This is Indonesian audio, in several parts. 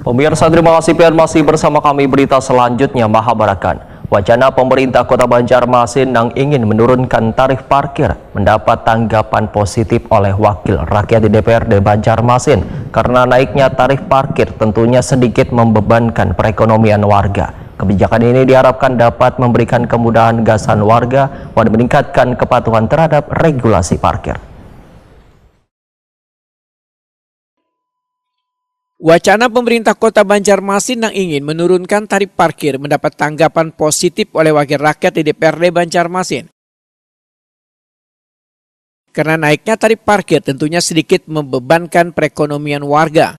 Pemirsa, terima kasih Pian, masih bersama kami. Berita selanjutnya, Mahabarakan. Wacana pemerintah Kota Banjarmasin yang ingin menurunkan tarif parkir mendapat tanggapan positif oleh wakil rakyat di DPRD Banjarmasin karena naiknya tarif parkir tentunya sedikit membebankan perekonomian warga. Kebijakan ini diharapkan dapat memberikan kemudahan gasan warga dan meningkatkan kepatuhan terhadap regulasi parkir. Wacana pemerintah Kota Banjarmasin yang ingin menurunkan tarif parkir mendapat tanggapan positif oleh wakil rakyat di DPRD Banjarmasin. Karena naiknya tarif parkir tentunya sedikit membebankan perekonomian warga.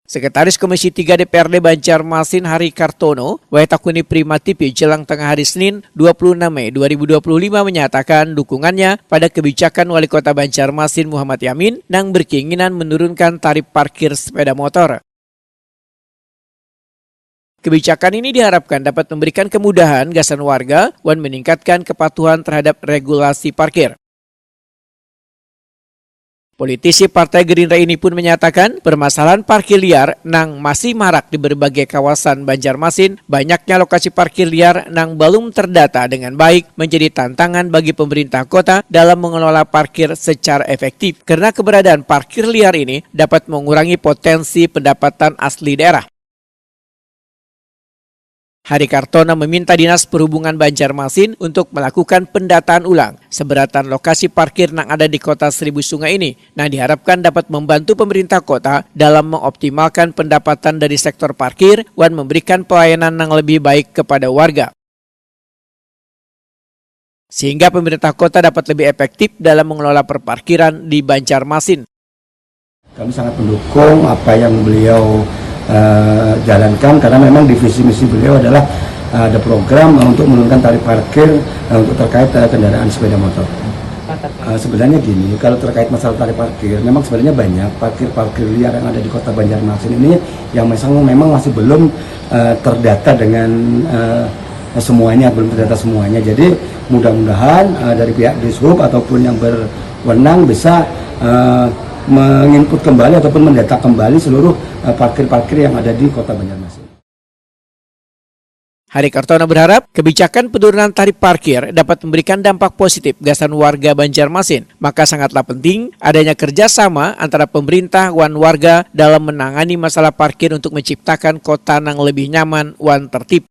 Sekretaris Komisi 3 DPRD Banjarmasin Hari Kartono, Waitakuni Prima TV jelang tengah hari Senin 26 Mei 2025 menyatakan dukungannya pada kebijakan Wali Kota Banjarmasin Muhammad Yamin yang berkeinginan menurunkan tarif parkir sepeda motor. Kebijakan ini diharapkan dapat memberikan kemudahan gasan warga dan meningkatkan kepatuhan terhadap regulasi parkir. Politisi Partai Gerindra ini pun menyatakan permasalahan parkir liar nang masih marak di berbagai kawasan Banjarmasin, banyaknya lokasi parkir liar nang belum terdata dengan baik menjadi tantangan bagi pemerintah kota dalam mengelola parkir secara efektif. Karena keberadaan parkir liar ini dapat mengurangi potensi pendapatan asli daerah. Hari Kartono meminta Dinas Perhubungan Banjarmasin untuk melakukan pendataan ulang seberatan lokasi parkir yang ada di kota Seribu Sungai ini. Nah, diharapkan dapat membantu pemerintah kota dalam mengoptimalkan pendapatan dari sektor parkir dan memberikan pelayanan yang lebih baik kepada warga. Sehingga pemerintah kota dapat lebih efektif dalam mengelola perparkiran di Banjarmasin. Kami sangat mendukung apa yang beliau jalankan karena memang divisi misi beliau adalah ada program untuk menurunkan tarif parkir untuk terkait kendaraan sepeda motor. Sebenarnya gini, kalau terkait masalah tarif parkir, memang sebenarnya banyak parkir liar yang ada di kota Banjarmasin ini yang memang masih belum terdata dengan semuanya, belum terdata semuanya. Jadi mudah-mudahan dari pihak Dishub ataupun yang berwenang bisa menginput kembali ataupun mendata kembali seluruh parkir-parkir yang ada di kota Banjarmasin. Hari Kartono berharap kebijakan penurunan tarif parkir dapat memberikan dampak positif gasan warga Banjarmasin. Maka sangatlah penting adanya kerjasama antara pemerintah dan warga dalam menangani masalah parkir untuk menciptakan kota yang lebih nyaman dan tertib.